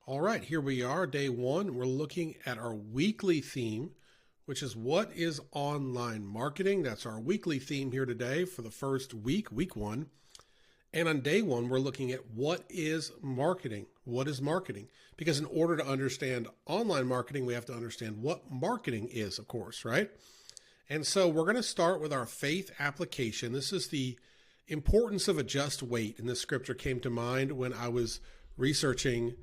All right, here we are, day one. We're looking at our weekly theme, which is what is online marketing? That's our weekly theme here today for the first week, week one. And on day one, we're looking at what is marketing? What is marketing? Because in order to understand online marketing, we have to understand what marketing is, of course, right? And so we're going to start with our faith application. This is the importance of a just wait. And this scripture came to mind when I was researching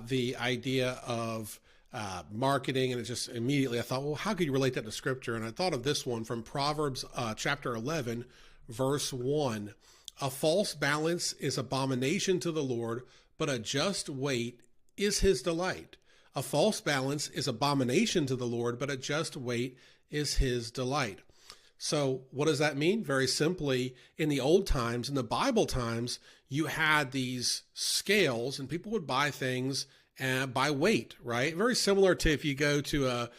the idea of marketing, and it just immediately I thought, well, how could you relate that to scripture? And I thought of this one from Proverbs chapter 11, verse 1. A false balance is abomination to the Lord, but a just weight is his delight. A false balance is abomination to the Lord, but a just weight is his delight. So what does that mean? Very simply, in the old times, in the Bible times, you had these scales and people would buy things by weight, right? Very similar to if you go to a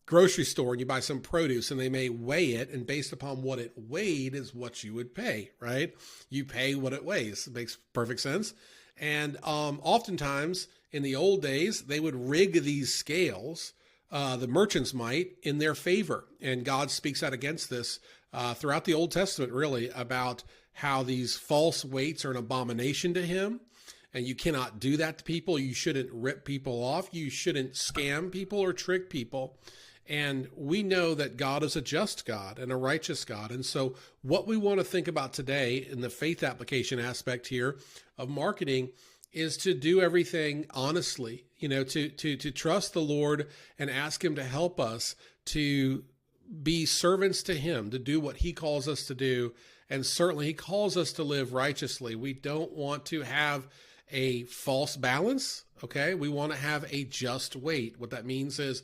grocery store and you buy some produce and they may weigh it, and based upon what it weighed is what you would pay, right? You pay what it weighs. It makes perfect sense. And oftentimes in the old days, they would rig these scales, the merchants might, in their favor. And God speaks out against this throughout the Old Testament, really, about how these false weights are an abomination to him. And you cannot do that to people. You shouldn't rip people off. You shouldn't scam people or trick people. And we know that God is a just God and a righteous God. And so what we want to think about today in the faith application aspect here of marketing is to do everything honestly, to trust the Lord and ask him to help us to be servants to him, to do what he calls us to do. And certainly he calls us to live righteously. We don't want to have a false balance. Okay. We want to have a just weight. What that means is,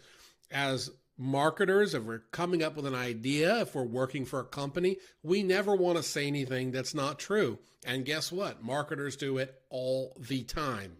as marketers, if we're coming up with an idea, if we're working for a company, we never want to say anything that's not true. And guess what? Marketers do it all the time.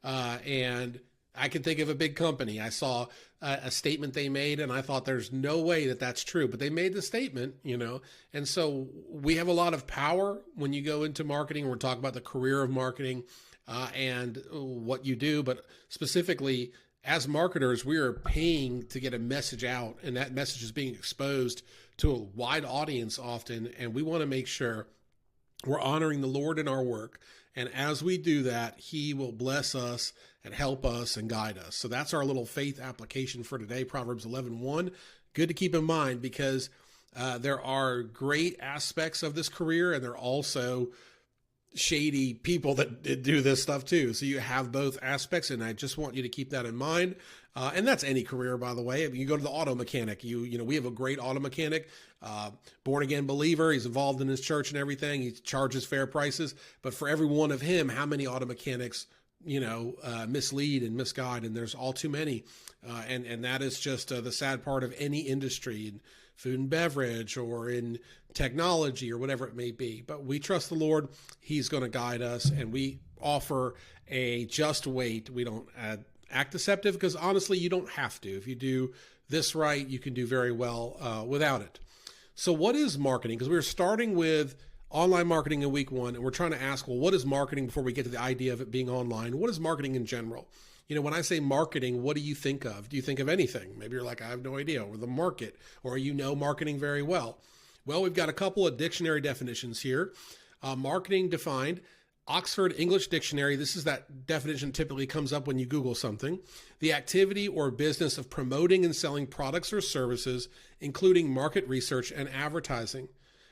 And I can think of a big company. I saw a statement they made, and I thought there's no way that that's true, but they made the statement, And so we have a lot of power when you go into marketing. We're talking about the career of marketing and what you do, but specifically, as marketers, we are paying to get a message out, and that message is being exposed to a wide audience often, and we want to make sure we're honoring the Lord in our work. And as we do that, he will bless us and help us and guide us. So that's our little faith application for today, Proverbs 11:1. Good to keep in mind, because there are great aspects of this career, and there are also shady people that do this stuff too. So you have both aspects, and I just want you to keep that in mind. And that's any career, by the way. I mean, you go to the auto mechanic, we have a great auto mechanic, born again believer. He's involved in his church and everything. He charges fair prices, but for every one of him, how many auto mechanics, mislead and misguide? And there's all too many. And that is just the sad part of any industry, in food and beverage or in technology or whatever it may be. But we trust the Lord. He's going to guide us, and we offer a just weight. We don't act deceptive, because honestly, you don't have to. If you do this right, you can do very well without it. So what is marketing? Because we're starting with online marketing in week one, and we're trying to ask, well, what is marketing before we get to the idea of it being online? What is marketing in general? When I say marketing, what do you think of? Do you think of anything? Maybe you're like, I have no idea, or the market, or marketing very well. Well, we've got a couple of dictionary definitions here. Marketing defined, Oxford English Dictionary. This is that definition typically comes up when you Google something. The activity or business of promoting and selling products or services, including market research and advertising.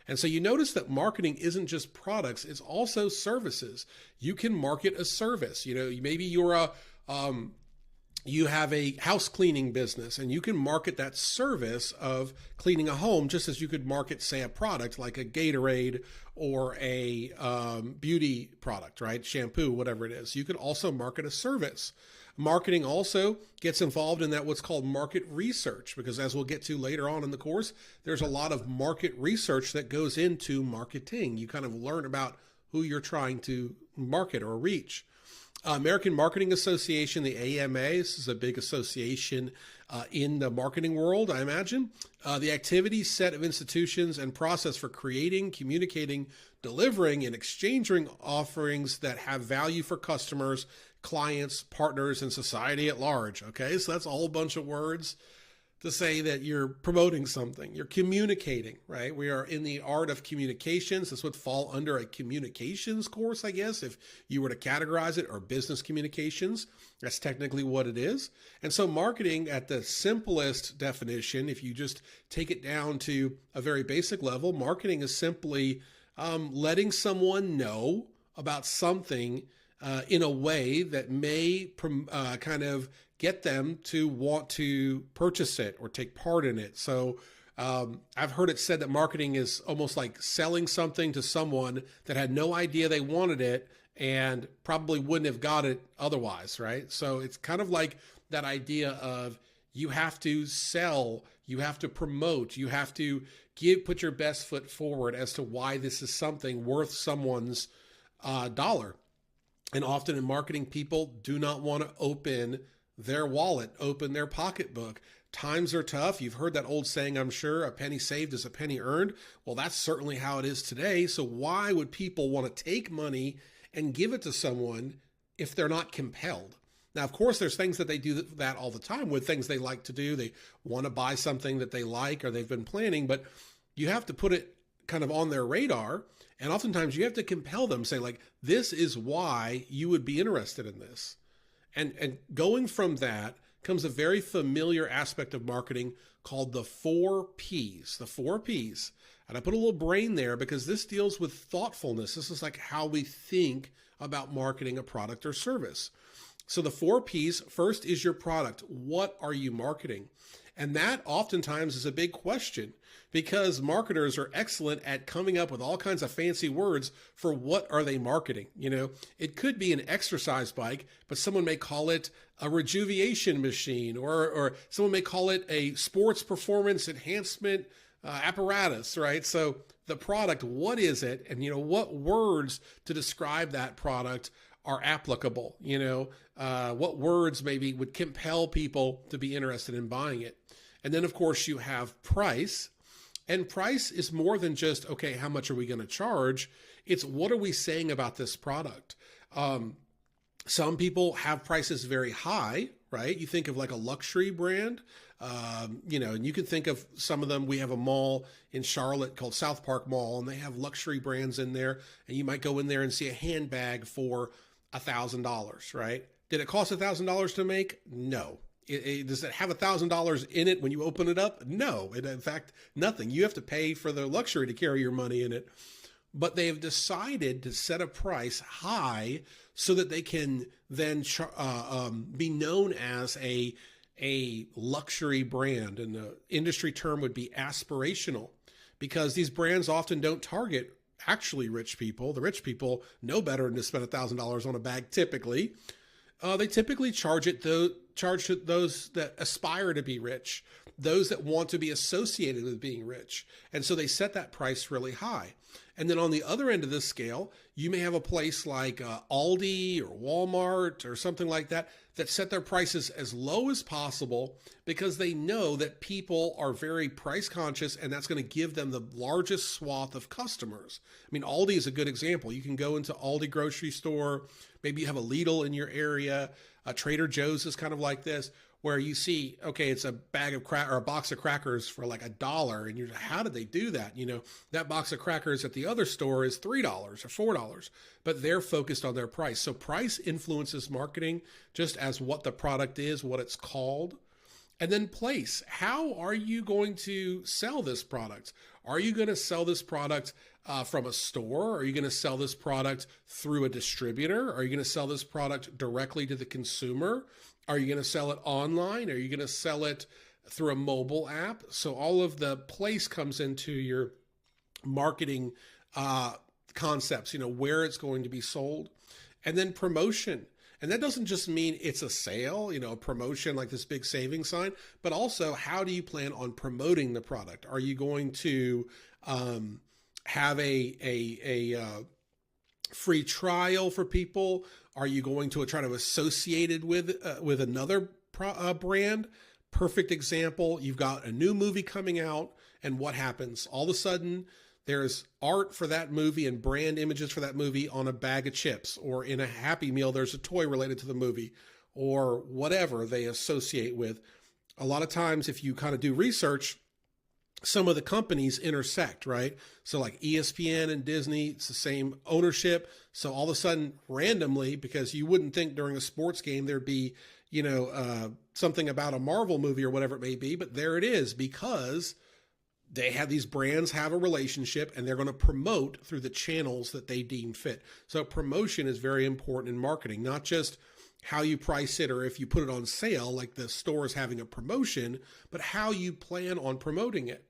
And so you notice that marketing isn't just products, it's also services. You can market a service. Maybe you have a house cleaning business, and you can market that service of cleaning a home, just as you could market, say, a product like a Gatorade or a beauty product, right? Shampoo, whatever it is. You could also market a service. Marketing also gets involved in that what's called market research, because as we'll get to later on in the course, there's a lot of market research that goes into marketing. You kind of learn about who you're trying to market or reach. American Marketing Association, the AMA. This is a big association in the marketing world, I imagine. The activity set of institutions and process for creating, communicating, delivering, and exchanging offerings that have value for customers, clients, partners, and society at large. Okay, so that's a whole bunch of words to say that you're promoting something, you're communicating, right? We are in the art of communications. This would fall under a communications course, I guess, if you were to categorize it, or business communications. That's technically what it is. And so marketing at the simplest definition, if you just take it down to a very basic level, marketing is simply letting someone know about something in a way that may kind of get them to want to purchase it or take part in it. So I've heard it said that marketing is almost like selling something to someone that had no idea they wanted it and probably wouldn't have got it otherwise, right? So it's kind of like that idea of you have to sell, you have to promote, you have to put your best foot forward as to why this is something worth someone's dollar. And often in marketing, people do not want to open their wallet, open their pocketbook. Times are tough. You've heard that old saying, I'm sure, a penny saved is a penny earned. Well, that's certainly how it is today. So why would people want to take money and give it to someone if they're not compelled? Now, of course, there's things that they do that all the time with things they like to do. They want to buy something that they like or they've been planning, but you have to put it kind of on their radar. And oftentimes you have to compel them, say like, this is why you would be interested in this. And going from that comes a very familiar aspect of marketing called the 4 Ps, the 4 Ps. And I put a little brain there because this deals with thoughtfulness. This is like how we think about marketing a product or service. So the 4 Ps, first is your product. What are you marketing? And that oftentimes is a big question because marketers are excellent at coming up with all kinds of fancy words for what are they marketing. You know, it could be an exercise bike, but someone may call it a rejuvenation machine, or someone may call it a sports performance enhancement apparatus, right? So the product, what is it? And, you know, what words to describe that product are applicable? You know, what words maybe would compel people to be interested in buying it? And then, of course, you have price. And price is more than just, okay, how much are we going to charge? It's what are we saying about this product? Some people have prices very high, right? You think of like a luxury brand, you know, and you can think of some of them. We have a mall in Charlotte called South Park Mall, and they have luxury brands in there. And you might go in there and see a handbag for $1,000, right? Did it cost $1,000 to make? No. Does it have $1,000 in it when you open it up? No. In fact, nothing. You have to pay for the luxury to carry your money in it. But they have decided to set a price high so that they can then be known as a luxury brand. And the industry term would be aspirational, because these brands often don't target actually rich people. The rich people know better than to spend $1,000 on a bag typically. They typically charge those that aspire to be rich, those that want to be associated with being rich. And so they set that price really high. And then on the other end of this scale, you may have a place like Aldi or Walmart or something like that that set their prices as low as possible because they know that people are very price conscious, and that's going to give them the largest swath of customers. I mean, Aldi is a good example. You can go into Aldi grocery store. Maybe you have a Lidl in your area. Trader Joe's is kind of like this, where you see, okay, it's a bag of or a box of crackers for like $1, and you're like, how did they do that? You know, that box of crackers at the other store is $3 or $4, but they're focused on their price. So price influences marketing just as what the product is, what it's called. And then place. How are you going to sell this product? Are you going to sell this product from a store? Are you going to sell this product through a distributor? Are you going to sell this product directly to the consumer? Are you going to sell it online? Are you going to sell it through a mobile app? So all of the place comes into your marketing concepts, you know, where it's going to be sold. And then promotion. And that doesn't just mean it's a sale, you know, a promotion like this big savings sign, but also how do you plan on promoting the product? Are you going to have a free trial for people? Are you going to try to associate it with another brand? Perfect example. You've got a new movie coming out, and what happens? All of a sudden, there's art for that movie and brand images for that movie on a bag of chips, or in a Happy Meal, there's a toy related to the movie, or whatever they associate with. A lot of times, if you kind of do research, some of the companies intersect, right? So like ESPN and Disney, it's the same ownership. So all of a sudden, randomly, because you wouldn't think during a sports game there'd be, something about a Marvel movie or whatever it may be, but there it is, because they have these brands have a relationship and they're going to promote through the channels that they deem fit. So promotion is very important in marketing, not just how you price it or if you put it on sale, like the store is having a promotion, but how you plan on promoting it.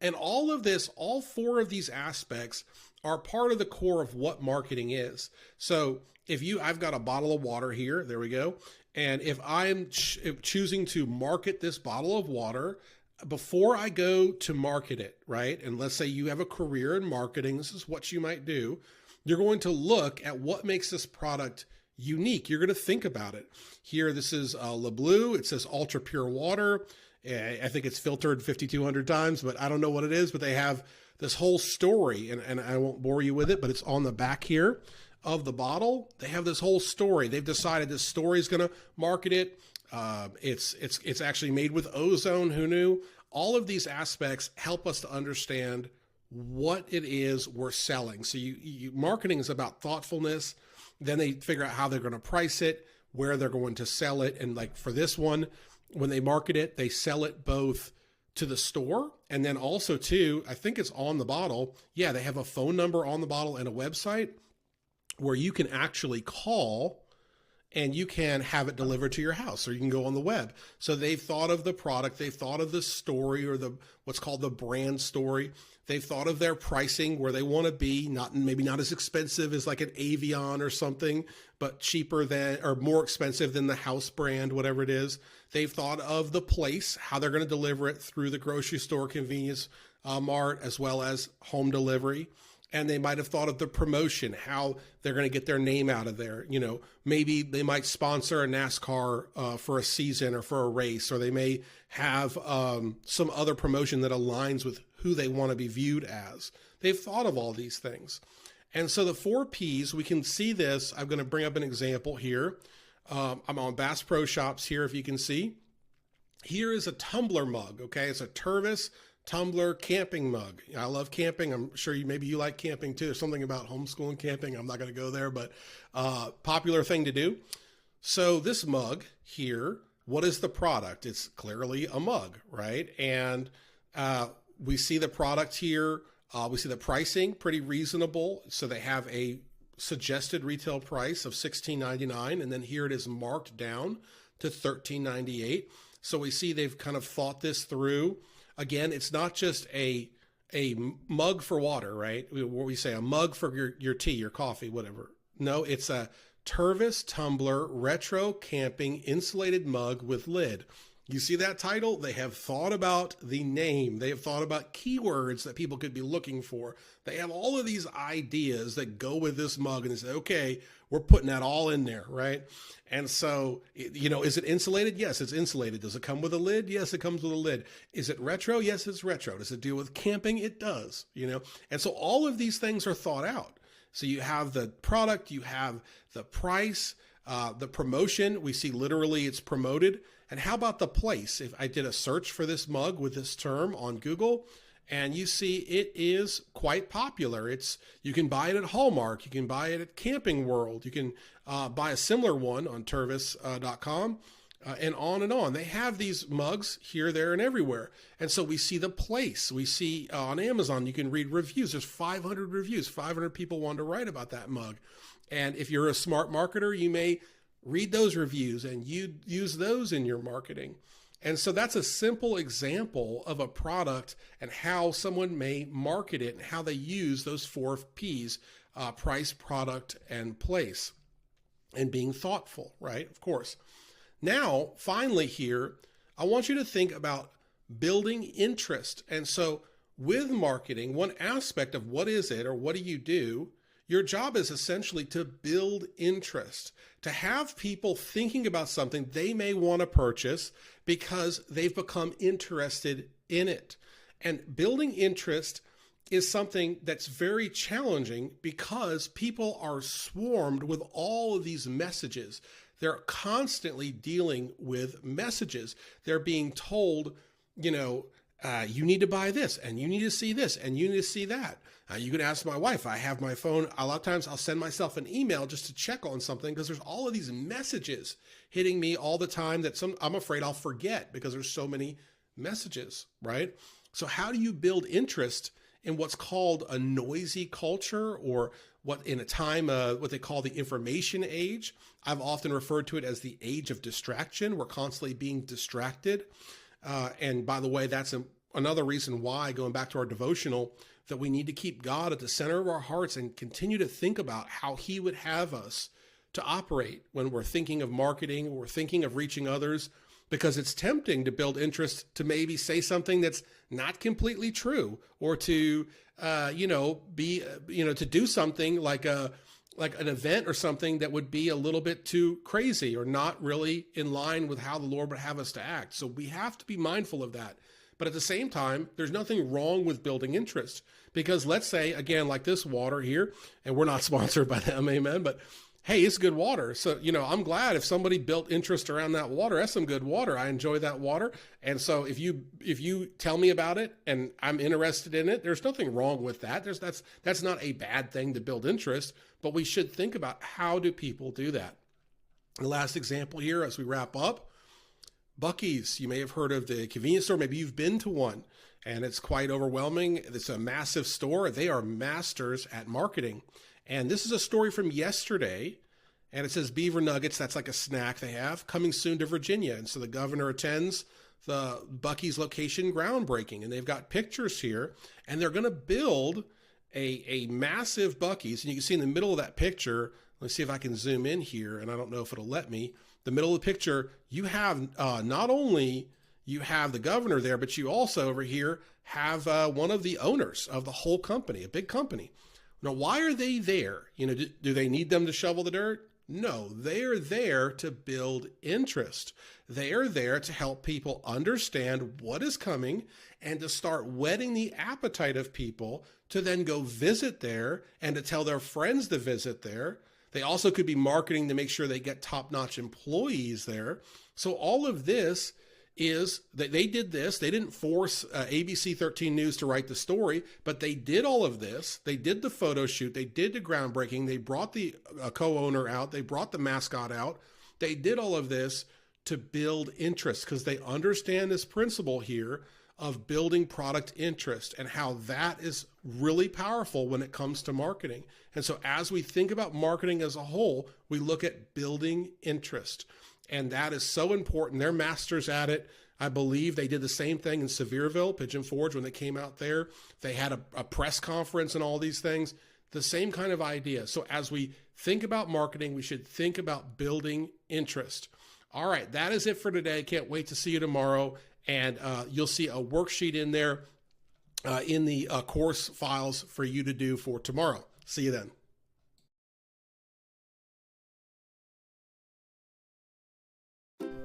And all of this, all four of these aspects are part of the core of what marketing is. So I've got a bottle of water here, there we go. And if I'm choosing to market this bottle of water, before I go to market it, right? And let's say you have a career in marketing, this is what you might do. You're going to look at what makes this product unique. You're going to think about it. Here, this is Le Bleu. It says ultra pure water. I think it's filtered 5,200 times, but I don't know what it is, but they have this whole story, and I won't bore you with it, but it's on the back here of the bottle. They have this whole story. They've decided this story is going to market it. It's actually made with ozone. Who knew? All of these aspects help us to understand what it is we're selling. So marketing is about thoughtfulness. Then they figure out how they're going to price it, where they're going to sell it. And like for this one, when they market it, they sell it both to the store and then also to, I think it's on the bottle. Yeah, they have a phone number on the bottle and a website where you can actually call and you can have it delivered to your house, or you can go on the web. So they've thought of the product, they've thought of the story, or what's called the brand story. They've thought of their pricing, where they want to be, maybe not as expensive as like an Avion or something, but cheaper than, or more expensive than the house brand, whatever it is. They've thought of the place, how they're going to deliver it through the grocery store, convenience mart, as well as home delivery. And they might have thought of the promotion, how they're going to get their name out of there. Maybe they might sponsor a NASCAR for a season or for a race, or they may have some other promotion that aligns with who they want to be viewed as. They've thought of all these things. And so the 4 Ps, we can see this. I'm going to bring up an example here. I'm on Bass Pro Shops here, if you can see. Here is a tumbler mug, okay? It's a Tervis tumbler camping mug. I love camping. I'm sure maybe you like camping too. There's something about homeschooling camping. I'm not going to go there, but popular thing to do. So this mug here, what is the product? It's clearly a mug, right? And we see the product here. We see the pricing, pretty reasonable. So they have a suggested retail price of $16.99, and then here it is marked down to $13.98. So we see they've kind of thought this through. Again, it's not just a mug for water, right? What we say, a mug for your tea, your coffee, whatever. No, it's a Tervis tumbler retro camping insulated mug with lid. You see that title? They have thought about the name. They have thought about keywords that people could be looking for. They have all of these ideas that go with this mug, and they say, okay, we're putting that all in there, right? And so, is it insulated? Yes, it's insulated. Does it come with a lid? Yes, it comes with a lid. Is it retro? Yes, it's retro. Does it deal with camping? It does, And so all of these things are thought out. So you have the product, you have the price, the promotion. We see literally it's promoted. And how about the place? If I did a search for this mug with this term on Google, and you see it is quite popular. You can buy it at Hallmark. You can buy it at Camping World. You can buy a similar one on Tervis.com and on and on. They have these mugs here, there, and everywhere. And so we see the place. We see on Amazon, you can read reviews. There's 500 reviews. 500 people wanted to write about that mug. And if you're a smart marketer, you may read those reviews and you use those in your marketing. And so that's a simple example of a product and how someone may market it and how they use those 4 Ps, price, product, and place, and being thoughtful, right? Of course. Now, finally here, I want you to think about building interest. And so with marketing, one aspect of what is it or what do you do Your job is essentially to build interest, to have people thinking about something they may want to purchase because they've become interested in it. And building interest is something that's very challenging because people are swarmed with all of these messages. They're constantly dealing with messages. They're being told, you need to buy this, and you need to see this, and you need to see that. You can ask my wife. I have my phone. A lot of times I'll send myself an email just to check on something because there's all of these messages hitting me all the time that I'm afraid I'll forget because there's so many messages, right? So how do you build interest in what's called a noisy culture, or what in a time, what they call the information age? I've often referred to it as the age of distraction. We're constantly being distracted. And by the way, that's another reason why, going back to our devotional, that we need to keep God at the center of our hearts and continue to think about how he would have us to operate when we're thinking of marketing, we're thinking of reaching others, because it's tempting to build interest to maybe say something that's not completely true, or to, to do something like an event or something that would be a little bit too crazy or not really in line with how the Lord would have us to act. So we have to be mindful of that. But at the same time, there's nothing wrong with building interest, because let's say, again, like this water here, and we're not sponsored by them, amen, but hey, it's good water. So, I'm glad if somebody built interest around that water. That's some good water. I enjoy that water. And so if you tell me about it and I'm interested in it, there's nothing wrong with that. That's not a bad thing to build interest, but we should think about, how do people do that? The last example here as we wrap up, Buc-ee's. You may have heard of the convenience store. Maybe you've been to one, and it's quite overwhelming. It's a massive store. They are masters at marketing. And this is a story from yesterday, and it says Beaver Nuggets, that's like a snack they have, coming soon to Virginia. And so the governor attends the Buc-ee's location groundbreaking, and they've got pictures here, and they're going to build a massive Buc-ee's. And you can see in the middle of that picture, let's see if I can zoom in here, and I don't know if it'll let me. The middle of the picture, you have not only you have the governor there, but you also over here have one of the owners of the whole company, a big company. Now, why are they there? Do they need them to shovel the dirt? No, they are there to build interest. They are there to help people understand what is coming and to start whetting the appetite of people to then go visit there and to tell their friends to visit there. They also could be marketing to make sure they get top-notch employees there. So all of this is that they did this. They didn't force ABC 13 News to write the story, but they did all of this. They did the photo shoot. They did the groundbreaking. They brought the co-owner out. They brought the mascot out. They did all of this to build interest, because they understand this principle here of building product interest and how that is really powerful when it comes to marketing. And so as we think about marketing as a whole, we look at building interest. And that is so important. They're masters at it. I believe they did the same thing in Sevierville, Pigeon Forge, when they came out there. They had a press conference and all these things. The same kind of idea. So as we think about marketing, we should think about building interest. All right, that is it for today. Can't wait to see you tomorrow. And you'll see a worksheet in there in the course files for you to do for tomorrow. See you then.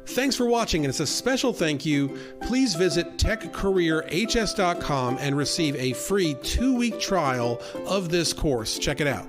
Thanks for watching, and it's a special thank you. Please visit techcareerhs.com and receive a free 2-week trial of this course. Check it out.